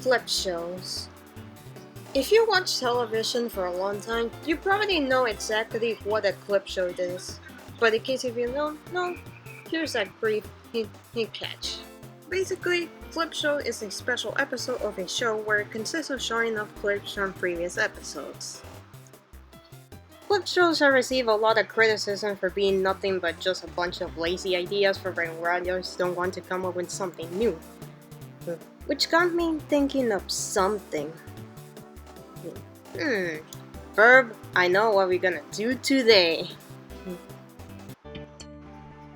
Clipshows. If you watch television for a long time, you probably know exactly what a clip show is. But in case if you don't know, here's a brief hint catch. Basically, Clip Show is a special episode of a show where it consists of showing off clips from previous episodes. Clip shows have received a lot of criticism for being nothing but just a bunch of lazy ideas for when writers don't want to come up with something new. Which got me thinking of something. Ferb, I know what we're gonna do today.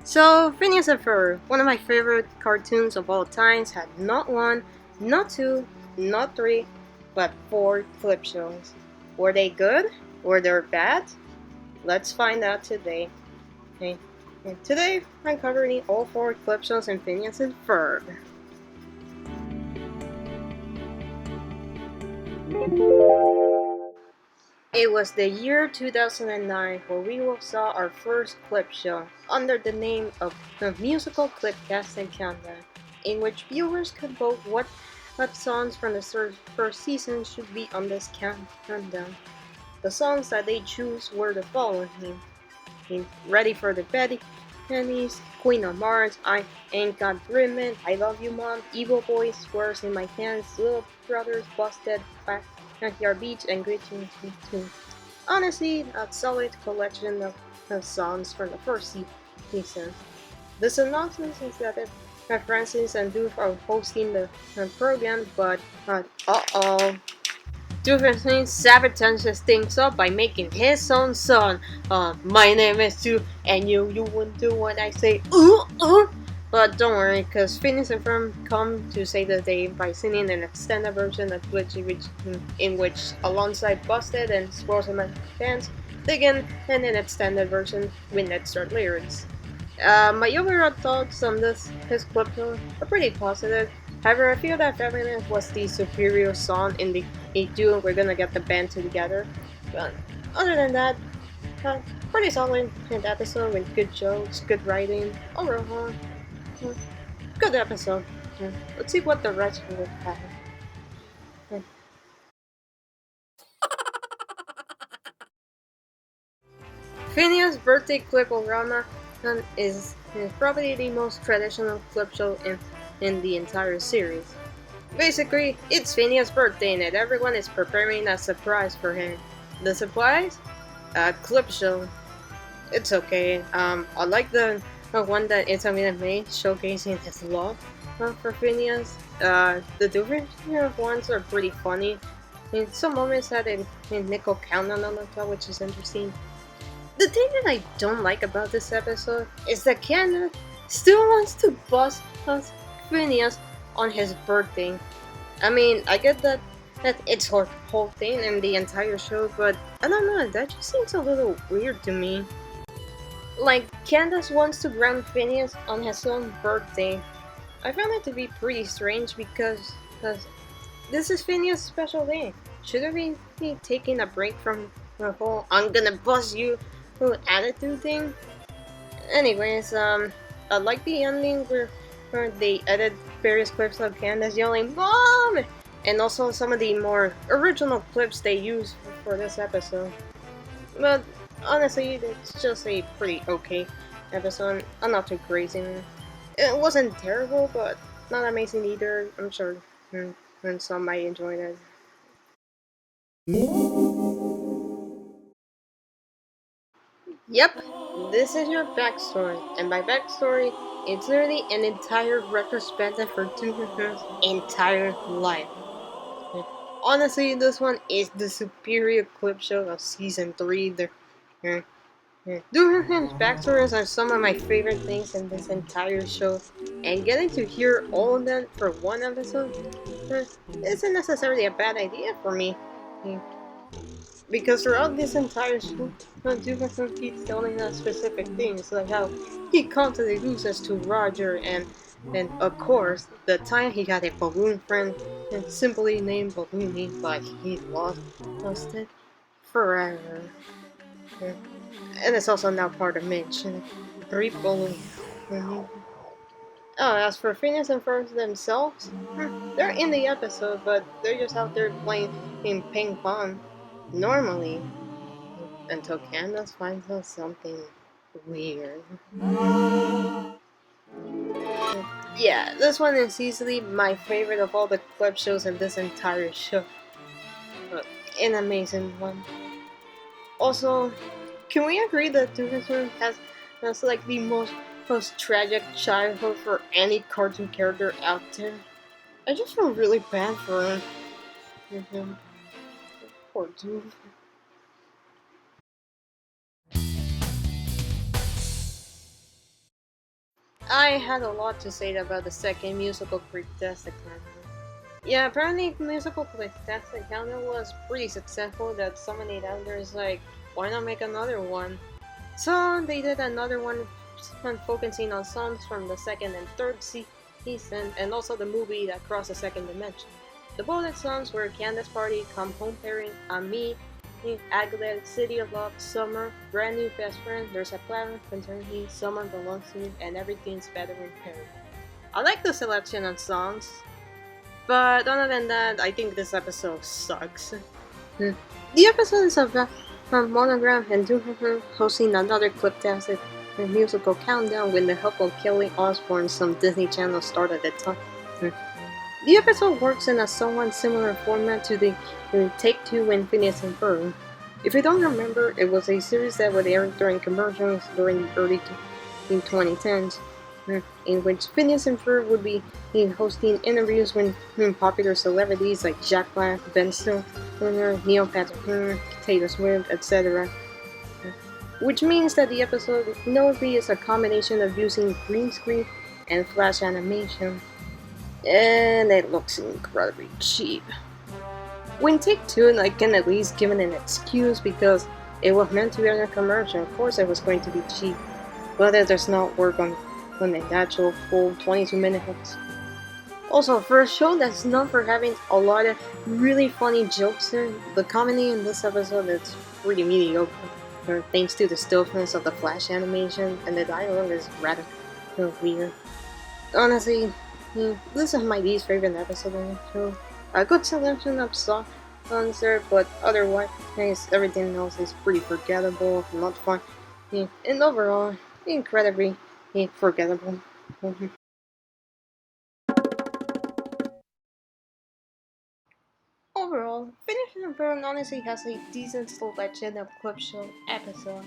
So, Phineas and Ferb, one of my favorite cartoons of all times, had not one, not two, not three, but 4 clip shows. Were they good? Were they bad? Let's find out today. Okay. Today, I'm covering all 4 clip shows in Phineas and Ferb. It was the year 2009 where we saw our first clip show under the name of the musical Clipcast in Countdown, in which viewers could vote what songs from the first season should be on this countdown. The songs that they choose were the following: Ready for the Betty Pennies, Queen of Mars, I Ain't Got Ribbon, I Love You Mom, Evil Boys, Squares in My Hands, Little Brothers, Busted, Backyard Beach, and Glitching too. Honestly, a solid collection of songs from the first season. The synopsis is that Francis and Doof are hosting the program, but Doof sabotages things up by making his own song. My name is Doof, and you won't do what I say. But don't worry, because Phineas and Ferb come to save the day by singing an extended version of Glitchy, in which, alongside Busted and Squirrels in My Pants, they get an extended version with extra lyrics. My overall thoughts on this clip are pretty positive. However, I feel that Feminine was the superior song in the duo. We're gonna get the band together. But other than that, pretty solid episode with good jokes, good writing. Overall, good episode. Let's see what the rest will have. Phineas' birthday clip-o-rama is probably the most traditional clip show in the entire series. Basically, it's Phineas' birthday and everyone is preparing a surprise for him. The surprise? A clip show. It's okay. I like the one that Itamina made, showcasing his love for Phineas. The different ones are pretty funny. Some moments had a nickel countdown on the top, which is interesting. The thing that I don't like about this episode is that Candace still wants to bust Phineas on his birthday. I mean, I get that it's her whole thing in the entire show, but I don't know, that just seems a little weird to me. Like, Candace wants to ground Phineas on his own birthday. I found it to be pretty strange because this is Phineas' special day. Shouldn't we be taking a break from the whole I'm gonna bust you attitude thing? Anyways, I like the ending where they edit various clips of Candace yelling "Mom!" and also some of the more original clips they use for this episode. But honestly, it's just a pretty okay episode. I'm not too crazy. It wasn't terrible, but not amazing either. I'm sure some might enjoy it. Yep, this is your backstory, and by backstory, it's literally an entire retrospective for Tucker's entire life. Honestly, this one is the superior clip show of season 3. Duhan's backstories are some of my favorite things in this entire show, and getting to hear all of them for one episode isn't necessarily a bad idea for me. Because throughout this entire show, Duhan keeps telling us specific things, like how he constantly loses to Roger, and of course, the time he had a balloon friend and simply named Balloony, but he lost it forever. And it's also now part of Mitch. Brief balloon. Oh, as for Phineas and Ferb themselves, they're in the episode, but they're just out there playing in ping pong. Normally, until Candace finds out something weird. Yeah, this one is easily my favorite of all the clip shows in this entire show. An amazing one. Also, can we agree that Dinosaur has like the most tragic childhood for any cartoon character out there? I just feel really bad for him. Mhm. Poor dude. I had a lot to say about the second musical Fantastic Countdown. Yeah, apparently musical Fantastic Countdown was pretty successful that so many others like, why not make another one? So they did another one focusing on songs from the second and third season and also the movie that crossed the second dimension. The bullet songs were Candace Party, Come Home Pairing, On Me, Aglet, City of Love, Summer, Brand New Best Friend, There's a Plan, Fraternity, Someone Belongs to You, and Everything's Better in Paris. I like the selection of songs, but other than that, I think this episode sucks. The episode is about Monogram and Doomer hosting another Cliptastic musical countdown with the help of Kelly Osbourne, some Disney Channel star at the time. The episode works in a somewhat similar format to the Take Two in Phineas and Ferb. If you don't remember, it was a series that would air during commercials during the early 2010s, in which Phineas and Ferb would be hosting interviews with popular celebrities like Jack Black, Ben Stiller, Neil Patrick, Taylor Swift, etc. Which means that the episode notably is a combination of using green screen and flash animation, and it looks incredibly cheap. When Take Two, I can at least give it an excuse because it was meant to be a commercial. Of course, it was going to be cheap, but it does not work on the actual full 22 minutes. Also, for a show that's known for having a lot of really funny jokes, the comedy in this episode is pretty mediocre. Thanks to the stillness of the flash animation, and the dialogue is rather weird. Honestly, this is my least favorite episode of the show. A good selection of songs there, but otherwise, everything else is pretty forgettable, not fun, and overall, incredibly forgettable. Overall, Phineas and Ferb honestly has a decent selection of clip show episodes,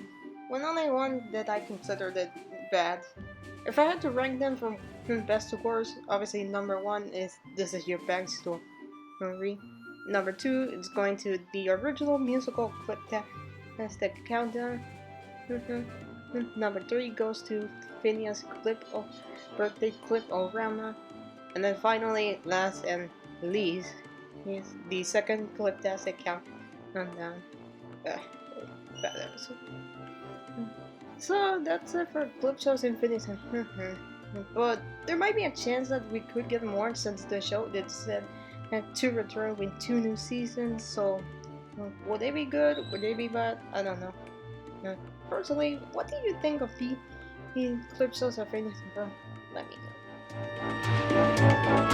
when only one that I considered it bad. If I had to rank them from best to worst, obviously number one is This Is Your Backstory. Number two is going to the original musical clip the countdown. Number three goes to Phineas birthday clip Rama. And then finally, last and least, is the second cliptastic countdown. Uh, bad episode. So that's it for Clipshows Infinity. But there might be a chance that we could get more since the show did said to return with 2 new seasons. So would they be good? Would they be bad? I don't know. Personally, what do you think of the Clipshows of Phineas and Ferb? Let me know.